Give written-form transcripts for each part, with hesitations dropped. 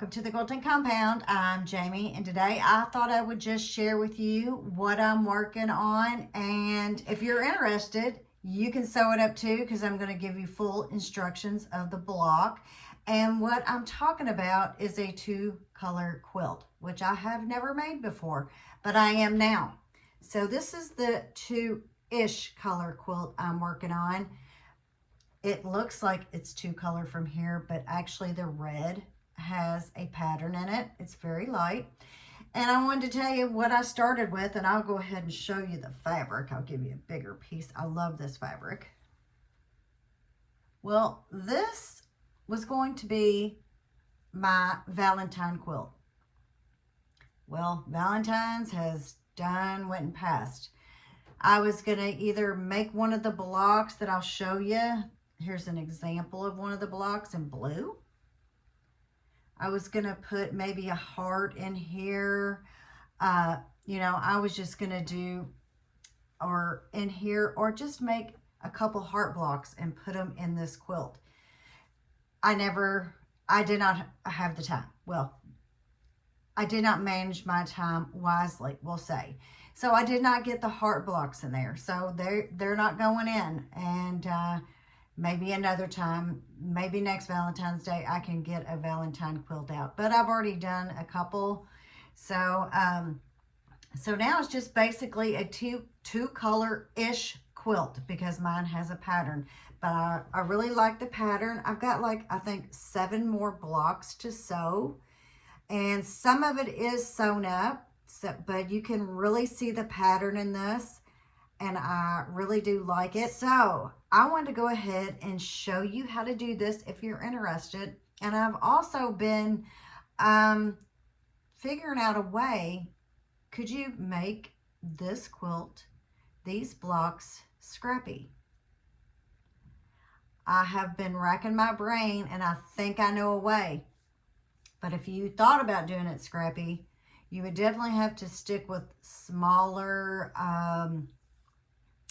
welcome to the Quilting Compound. I'm Jamie, and today I thought I would just share with you what I'm working on, and if you're interested, you can sew it up too, because I'm going to give you full instructions of the block. And what I'm talking about is a 2-color quilt, which I have never made before, but I am now. So this is the 2-ish color quilt I'm working on. It looks like it's 2-color from here, but actually the red has a pattern in it. It's very light. And I wanted to tell you what I started with, and I'll go ahead and show you the fabric. I'll give you a bigger piece. I love this fabric. Well, this was going to be my Valentine quilt. Well, Valentine's has went and passed. I was going to either make one of the blocks that I'll show you. Here's an example of one of the blocks in blue. I was going to put maybe a heart in here. You know, I was just going to do, or in here, or just make a couple heart blocks and put them in this quilt. I did not have the time. Well, I did not manage my time wisely, we'll say. So I did not get the heart blocks in there. So they're not going in. And maybe another time, maybe next Valentine's Day, I can get a Valentine quilt out. But I've already done a couple. So, so now it's just basically a two-color-ish quilt, because mine has a pattern. But I really like the pattern. I've got like, I think 7 more blocks to sew. And some of it is sewn up, but you can really see the pattern in this. And I really do like it. So I want to go ahead and show you how to do this if you're interested. And I've also been figuring out a way, could you make this quilt, these blocks, scrappy? I have been racking my brain, and I think I know a way. But if you thought about doing it scrappy, you would definitely have to stick with smaller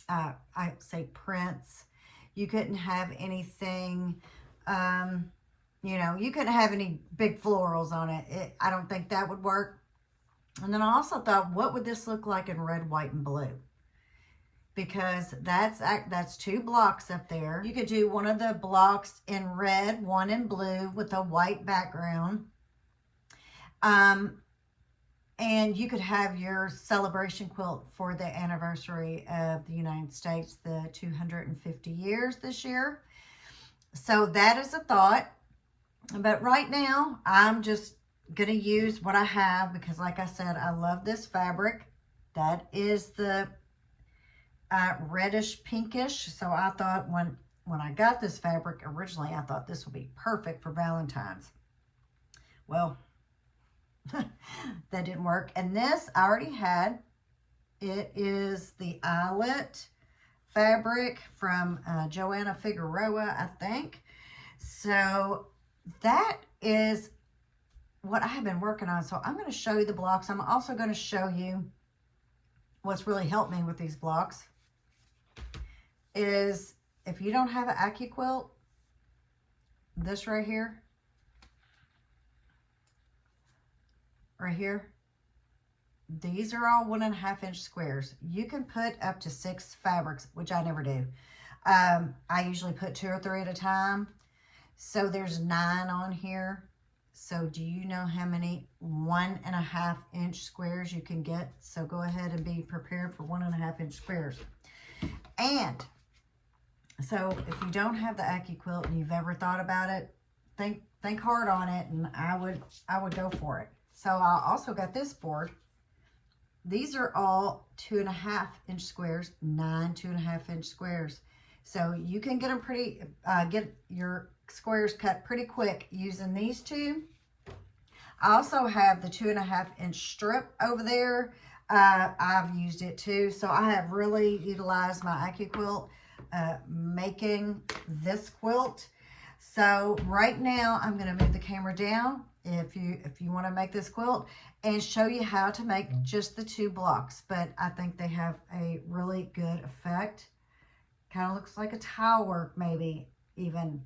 I say prints. You couldn't have anything, you know, you couldn't have any big florals on it. I don't think that would work. And then I also thought, what would this look like in red, white, and blue? Because that's 2 blocks up there. You could do one of the blocks in red, one in blue with a white background. And you could have your celebration quilt for the anniversary of the United States, the 250 years this year. So that is a thought. But right now, I'm just going to use what I have, because like I said, I love this fabric. That is the reddish pinkish. So I thought when I got this fabric originally, I thought this would be perfect for Valentine's. Well, that didn't work. And this I already had. It is the eyelet fabric from Joanna Figueroa, I think. So that is what I have been working on. So I'm going to show you the blocks. I'm also going to show you what's really helped me with these blocks is, if you don't have an Accuquilt, this right here, these are all 1.5-inch squares. You can put up to 6 fabrics, which I never do. I usually put 2 or 3 at a time. So there's 9 on here. So do you know how many 1.5-inch squares you can get? So go ahead and be prepared for 1.5-inch squares. And so if you don't have the Accuquilt and you've ever thought about it, think hard on it, and I would go for it. So I also got this board. These are all 2.5-inch squares, 9 2.5-inch squares. So you can get them get your squares cut pretty quick using these 2. I also have the 2.5-inch strip over there. I've used it too. So I have really utilized my Accuquilt making this quilt. So right now I'm going to move the camera down if you want to make this quilt and show you how to make just the 2 blocks. But I think they have a really good effect. Kind of looks like a tile work, maybe even.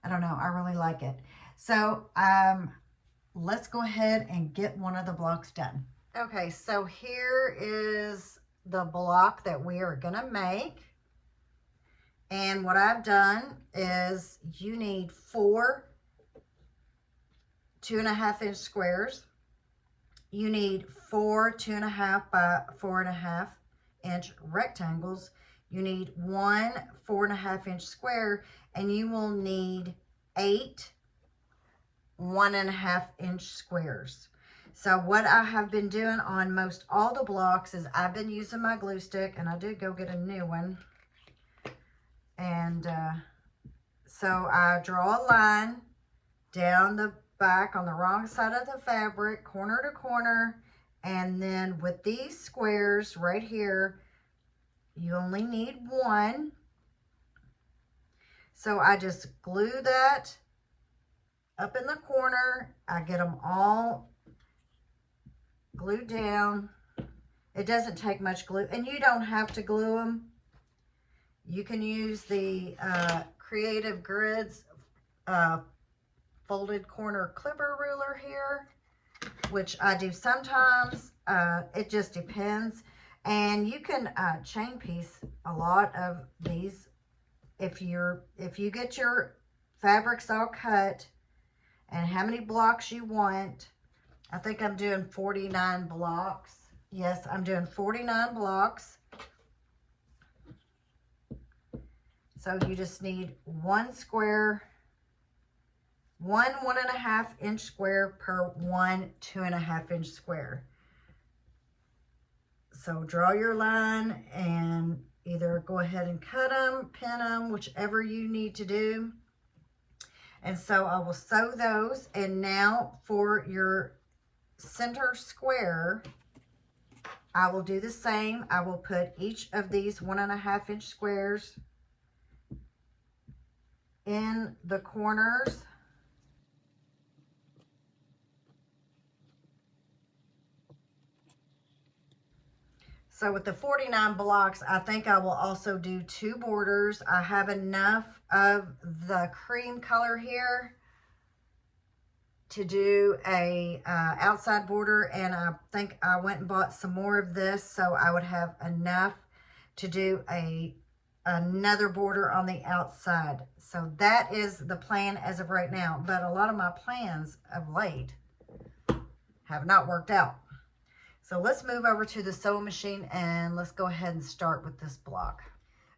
I don't know. I really like it. So let's go ahead and get one of the blocks done. Okay, so here is the block that we are gonna make. And what I've done is you need 4 2.5-inch squares. You need 4 2.5 by 4.5-inch rectangles. You need 1 4.5-inch square, and you will need 8 1.5-inch squares. So what I have been doing on most all the blocks is I've been using my glue stick, and I did go get a new one. And so I draw a line down the back on the wrong side of the fabric, corner to corner, and then with these squares right here, you only need 1. So I just glue that up in the corner. I get them all glued down. It doesn't take much glue, and you don't have to glue them. You can use the Creative Grids folded corner clipper ruler here, which I do sometimes. It just depends. And you can chain piece a lot of these if you get your fabrics all cut and how many blocks you want. I think I'm doing 49 blocks. Yes, I'm doing 49 blocks. So you just need 1 square, 1 1.5-inch square per 1 2.5-inch square. So draw your line and either go ahead and cut them, pin them, whichever you need to do. And so I will sew those. And now for your center square, I will do the same. I will put each of these 1.5-inch squares in the corners. So with the 49 blocks, I think I will also do 2 borders. I have enough of the cream color here to do a outside border, and I think I went and bought some more of this, so I would have enough to do another border on the outside. So that is the plan as of right now, but a lot of my plans of late have not worked out. So let's move over to the sewing machine and let's go ahead and start with this block.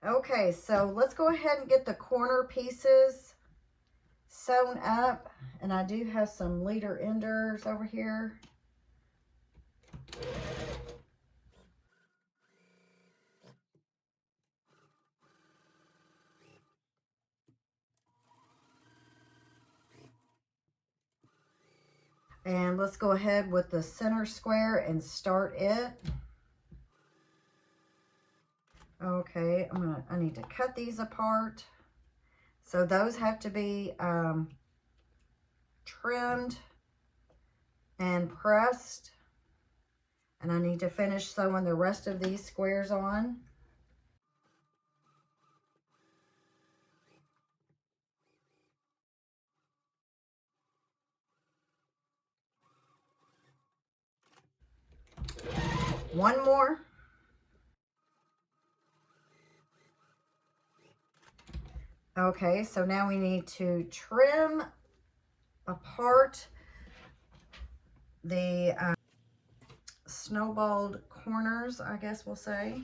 Okay, so let's go ahead and get the corner pieces sewn up. And I do have some leader enders over here. And let's go ahead with the center square and start it. Okay, I need to cut these apart. So those have to be trimmed and pressed. And I need to finish sewing the rest of these squares on. One more. Okay, so now we need to trim apart the snowballed corners, I guess we'll say.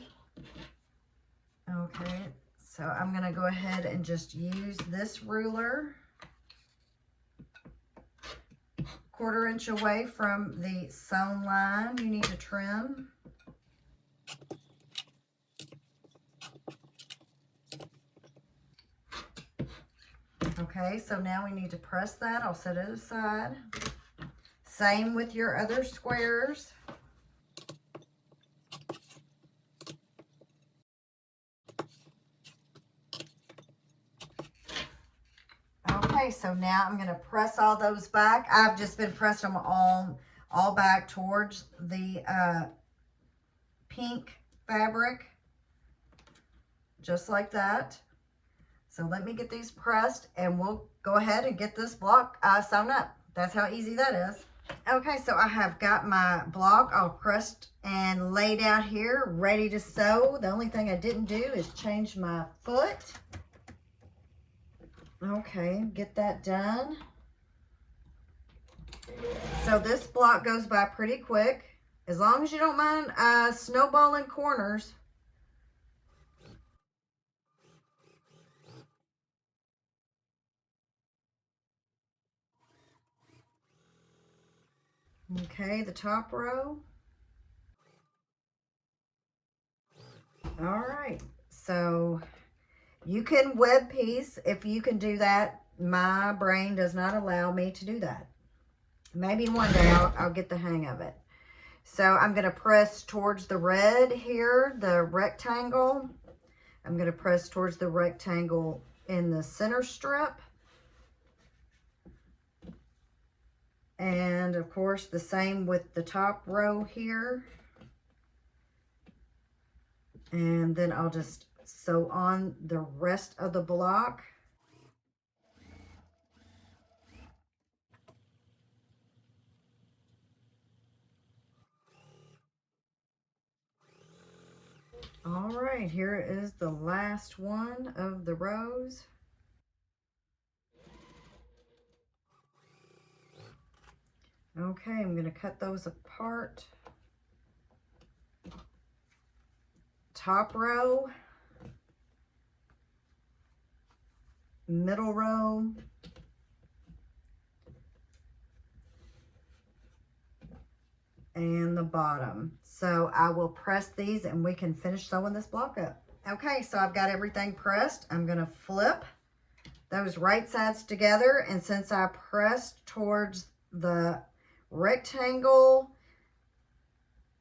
Okay, so I'm going to go ahead and just use this ruler 1/4 inch away from the sewn line you need to trim. Okay, so now we need to press that. I'll set it aside. Same with your other squares. Okay, so now I'm going to press all those back. I've just been pressing them all back towards the pink fabric, just like that. So let me get these pressed and we'll go ahead and get this block sewn up. That's how easy that is. Okay, so I have got my block all pressed and laid out here, ready to sew. The only thing I didn't do is change my foot. Okay, get that done. So this block goes by pretty quick, as long as you don't mind snowballing corners. Okay, the top row. All right, so you can web piece if you can do that. My brain does not allow me to do that. Maybe one day I'll get the hang of it. So I'm going to press towards the red here, the rectangle. I'm going to press towards the rectangle in the center strip. And of course the same with the top row here. And then I'll just sew on the rest of the block. All right, here is the last one of the rows. Okay, I'm going to cut those apart. Top row, middle row, and the bottom. So I will press these and we can finish sewing this block up. Okay, so I've got everything pressed. I'm going to flip those right sides together, and since I pressed towards the rectangle,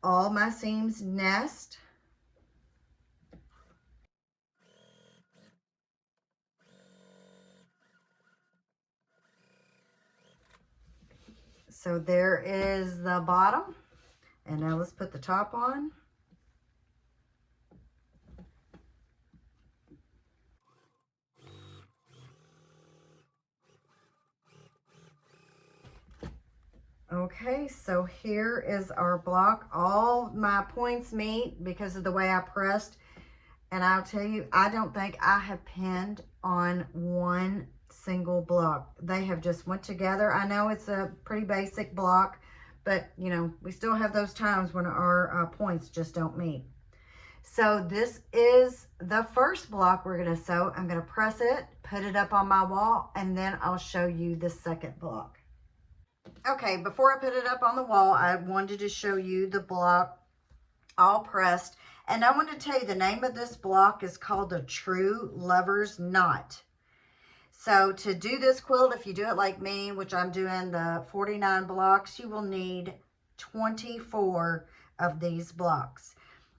all my seams nest. So there is the bottom, and now let's put the top on. Okay, so here is our block. All my points meet because of the way I pressed. And I'll tell you, I don't think I have pinned on one single block. They have just went together. I know it's a pretty basic block, but you know, we still have those times when our points just don't meet. So this is the first block we're going to sew. I'm going to press it, put it up on my wall, and then I'll show you the second block. Okay, before I put it up on the wall, I wanted to show you the block all pressed. And I want to tell you the name of this block is called the True Lover's Knot. So to do this quilt, if you do it like me, which I'm doing the 49 blocks, you will need 24 of these blocks.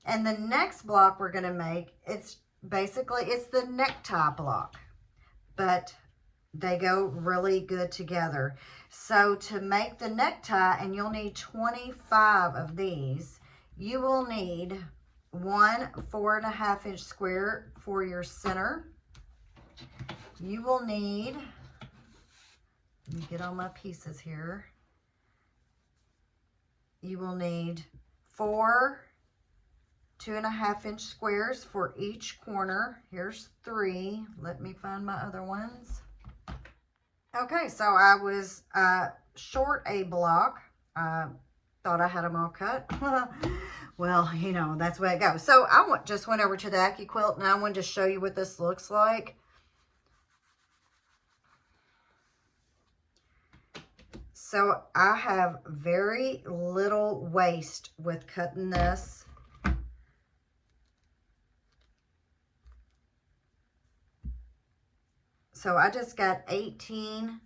And the next block we're going to make, it's the necktie block, but they go really good together. So to make the necktie, and you'll need 25 of these, you will need one 4.5-inch square for your center. You will need, let me get all my pieces here. You will need 4 2.5-inch squares for each corner. Here's 3. Let me find my other ones. Okay, so I was short a block. Thought I had them all cut. Well, you know, that's the way it goes. So I just went over to the Accuquilt, and I wanted to show you what this looks like. So I have very little waste with cutting this. So I just got 18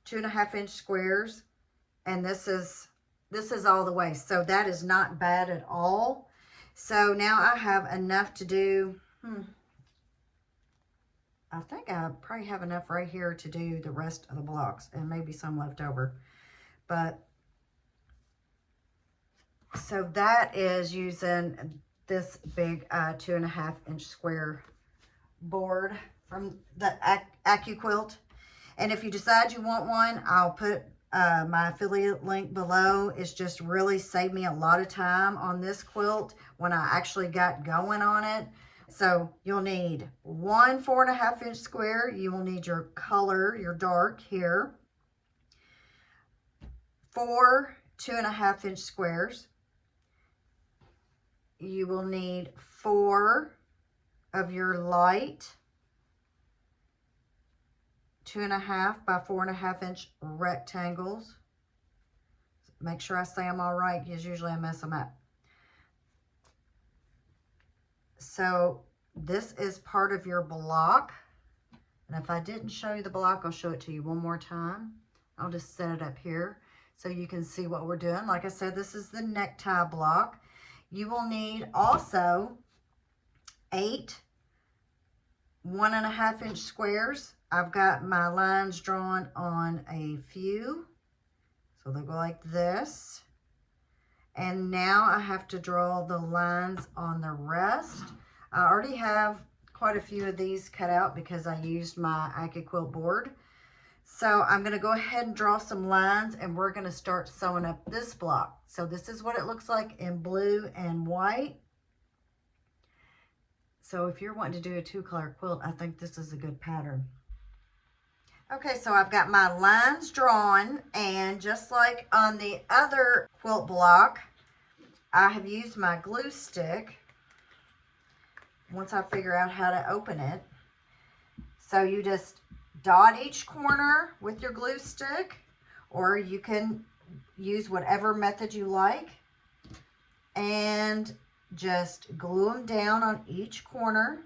2.5-inch squares, and this is all the way. So that is not bad at all. So now I have enough to do, I think I probably have enough right here to do the rest of the blocks, and maybe some left over. But so that is using this big 2.5-inch square board from the Accuquilt. And if you decide you want one, I'll put my affiliate link below. It's just really saved me a lot of time on this quilt when I actually got going on it. So you'll need one 4.5-inch square. You will need your color, your dark here. 4 2.5-inch squares. You will need 4 of your light 2.5 by 4.5-inch rectangles. Make sure I say them all right, because usually I mess them up. So this is part of your block. And if I didn't show you the block, I'll show it to you one more time. I'll just set it up here so you can see what we're doing. Like I said, this is the necktie block. You will need also 8 1.5-inch squares. I've got my lines drawn on a few. So they'll go like this. And now I have to draw the lines on the rest. I already have quite a few of these cut out because I used my Accuquilt board. So I'm going to go ahead and draw some lines, and we're going to start sewing up this block. So this is what it looks like in blue and white. So if you're wanting to do a 2-color quilt, I think this is a good pattern. Okay, so I've got my lines drawn, and just like on the other quilt block, I have used my glue stick once I figure out how to open it. So you just dot each corner with your glue stick, or you can use whatever method you like, and just glue them down on each corner.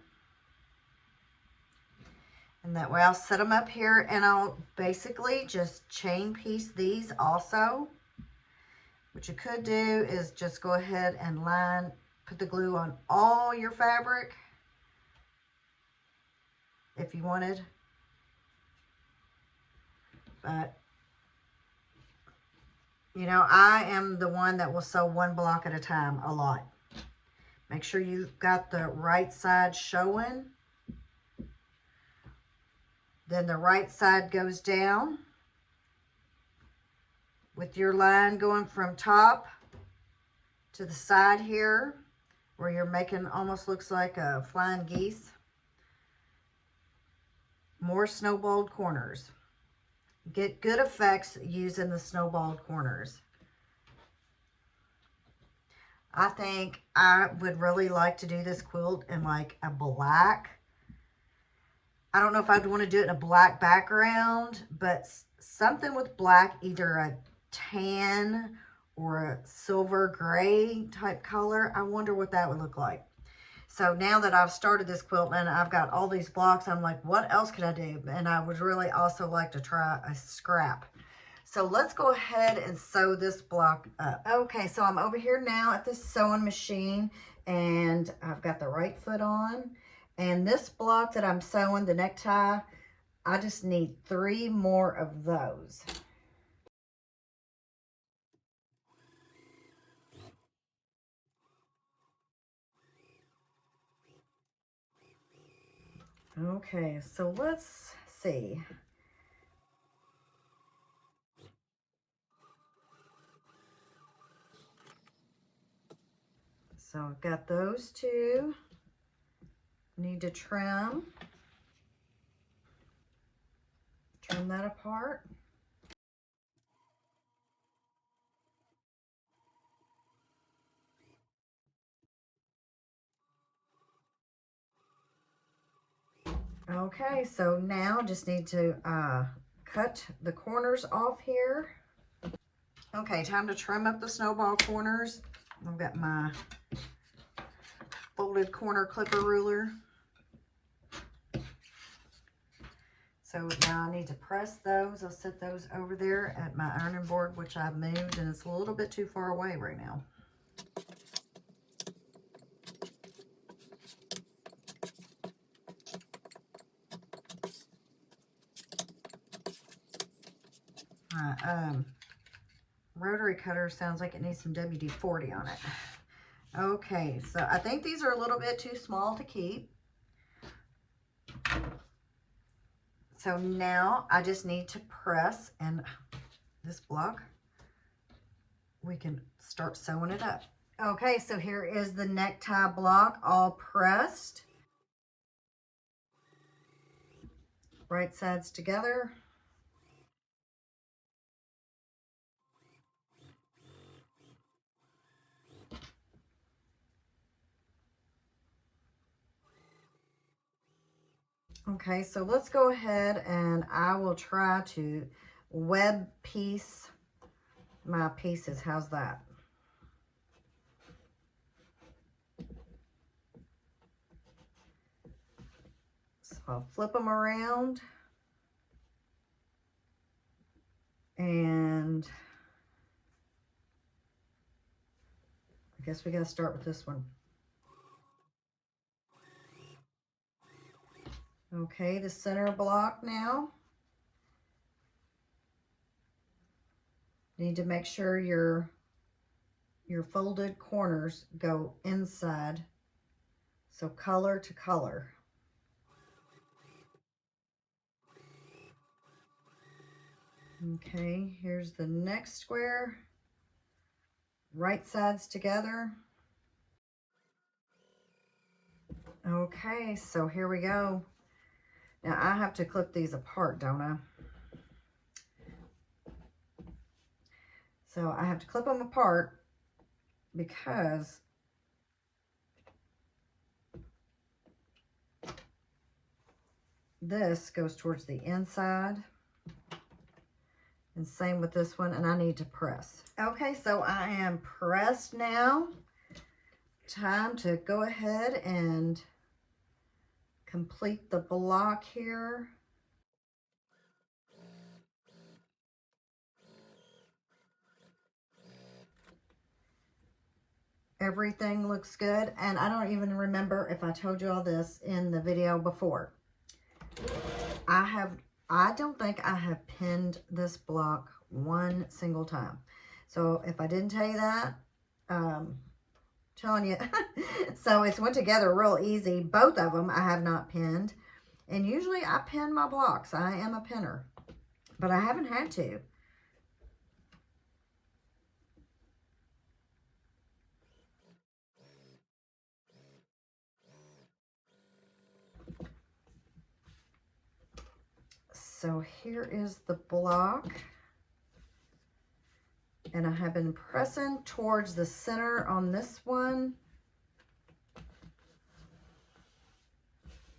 And that way I'll set them up here, and I'll basically just chain piece these also. What you could do is just go ahead and put the glue on all your fabric if you wanted. But, you know, I am the one that will sew one block at a time a lot. Make sure you've got the right side showing. Then the right side goes down with your line going from top to the side here, where you're making almost looks like a flying geese. More snowballed corners. Get good effects using the snowballed corners. I think I would really like to do this quilt in like a black. I don't know if I'd want to do it in a black background, but something with black, either a tan or a silver gray type color. I wonder what that would look like. So now that I've started this quilt and I've got all these blocks, I'm like, what else could I do? And I would really also like to try a scrap. So let's go ahead and sew this block up. Okay, so I'm over here now at the sewing machine, and I've got the right foot on. And this block that I'm sewing, the necktie, I just need 3 more of those. Okay, so let's see. So I've got those 2. Need to trim that apart. Okay, so now just need to cut the corners off here. Okay, time to trim up the snowball corners. I've got my folded corner clipper ruler. So now I need to press those. I'll set those over there at my ironing board, which I've moved, and it's a little bit too far away right now. My rotary cutter sounds like it needs some WD-40 on it. Okay, so I think these are a little bit too small to keep. So now I just need to press, and this block, we can start sewing it up. Okay, so here is the necktie block all pressed. Right sides together. Okay, so let's go ahead and I will try to web piece my pieces. How's that? So I'll flip them around, and I guess we got to start with this one. Okay, the center block now. Need to make sure your folded corners go inside, so color to color. Okay, here's the next square. Right sides together. Okay, so here we go. Now I have to clip these apart, don't I? So I have to clip them apart because this goes towards the inside. And same with this one, and I need to press. Okay, so I am pressed now. Time to go ahead and complete the block here. Everything looks good, and I don't even remember if I told you all this in the video before. I don't think I have pinned this block one single time. So if I didn't tell you that, telling you. So it's went together real easy. Both of them I have not pinned. And usually I pin my blocks. I am a pinner. But I haven't had to. So here is the block. And I have been pressing towards the center on this one.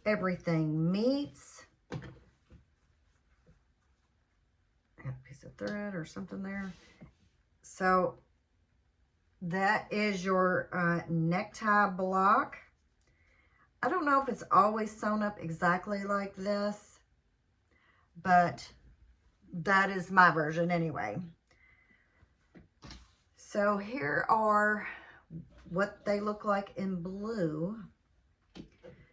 Everything meets. I got a piece of thread or something there. So that is your necktie block. I don't know if it's always sewn up exactly like this, but that is my version anyway. So here are what they look like in blue.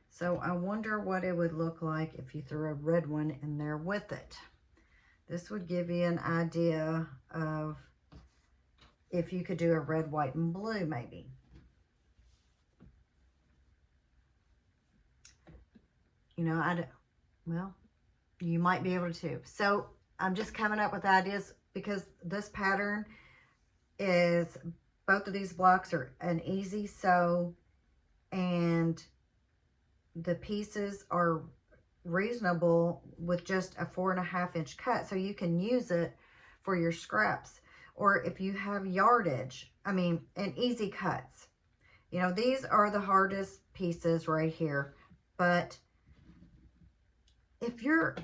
So I wonder what it would look like if you threw a red one in there with it. This would give you an idea of if you could do a red, white, and blue maybe. You know, well, you might be able to. So I'm just coming up with ideas because this pattern is, both of these blocks are an easy sew, and the pieces are reasonable with just a 4.5 inch cut. So you can use it for your scraps, or if you have yardage, and easy cuts. You know, these are the hardest pieces right here, but if you're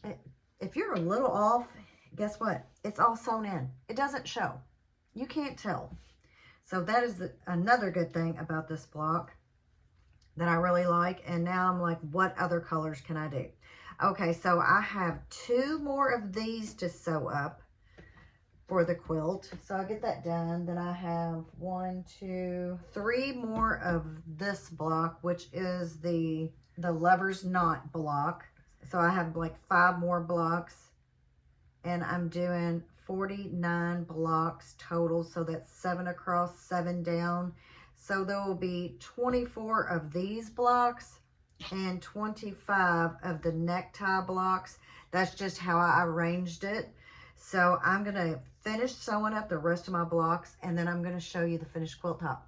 a little off, guess what? It's all sewn in. It doesn't show. You can't tell. So that is another good thing about this block that I really like. And now I'm like, what other colors can I do? Okay, so I have 2 more of these to sew up for the quilt. So I'll get that done. Then I have 1, 2, 3 more of this block, which is the lover's knot block. So I have like 5 more blocks, and I'm doing 49 blocks total. So that's 7 across, 7 down. So there will be 24 of these blocks and 25 of the necktie blocks. That's just how I arranged it. So I'm going to finish sewing up the rest of my blocks, and then I'm going to show you the finished quilt top.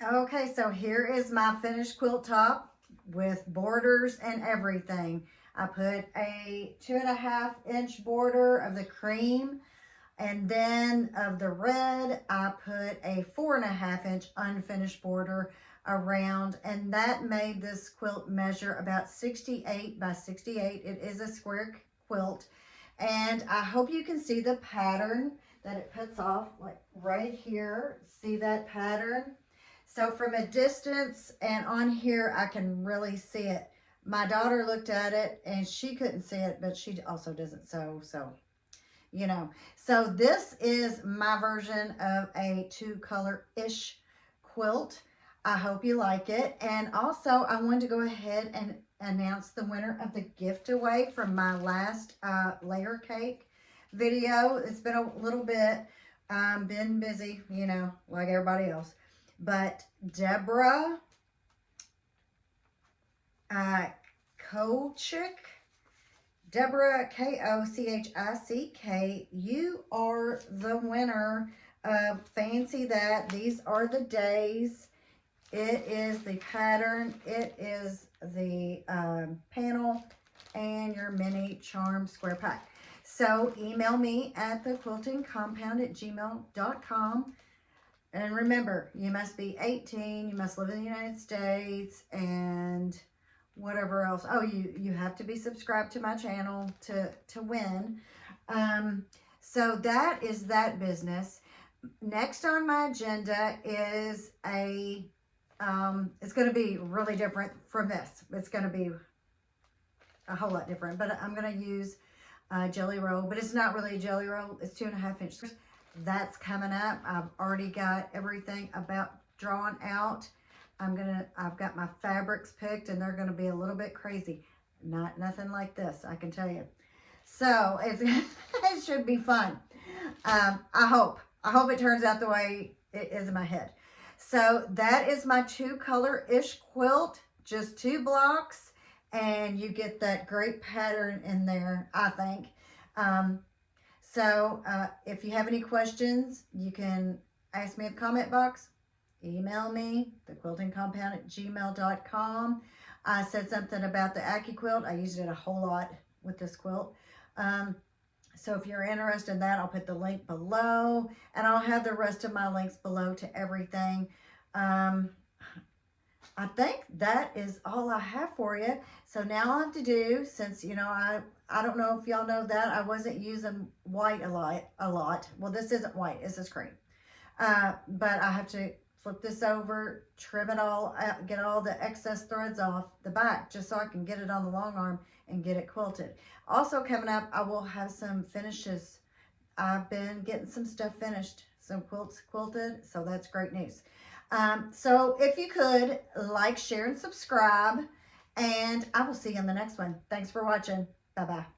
Okay, so here is my finished quilt top with borders and everything. I put a 2.5-inch border of the cream, and then of the red, I put a 4.5-inch unfinished border around, and that made this quilt measure about 68 by 68. It is a square quilt, and I hope you can see the pattern that it puts off, like right here. See that pattern? So from a distance and on here, I can really see it. My daughter looked at it and she couldn't see it, but she also doesn't sew, so you know. So this is my version of a 2-color-ish quilt. I hope you like it. And also I wanted to go ahead and announce the winner of the giveaway from my last layer cake video. It's been a little bit, been busy, you know, like everybody else. But Deborah Kochick, Deborah Kochick, you are the winner of Fancy That. These are the days. It is the pattern, it is the panel, and your mini charm square pack. So email me at thequiltingcompound@gmail.com. And remember, you must be 18, you must live in the United States, and whatever else. Oh, you have to be subscribed to my channel to win. So that is that business. Next on my agenda is it's going to be really different from this. It's going to be a whole lot different, but I'm going to use jelly roll, but it's not really a jelly roll. It's 2.5 inches. That's coming up. I've already got everything about drawn out. I've got my fabrics picked, and they're gonna be a little bit crazy. Nothing like this, I can tell you. So it should be fun. I hope it turns out the way it is in my head. So that is my 2-color-ish quilt, just 2 blocks, and you get that great pattern in there, I think. So if you have any questions, you can ask me in the comment box, email me, thequiltingcompound@gmail.com. I said something about the Accuquilt. I used it a whole lot with this quilt. So if you're interested in that, I'll put the link below, and I'll have the rest of my links below to everything. I think that is all I have for you. So now all I have to do, since, you know, I don't know if y'all know that, I wasn't using white a lot. Well, this isn't white, it's this cream. But I have to flip this over, trim it all out, get all the excess threads off the back, just so I can get it on the long arm and get it quilted. Also coming up, I will have some finishes. I've been getting some stuff finished, some quilts quilted, so that's great news. So if you could like, share, and subscribe, and I will see you in the next one. Thanks for watching. Bye-bye.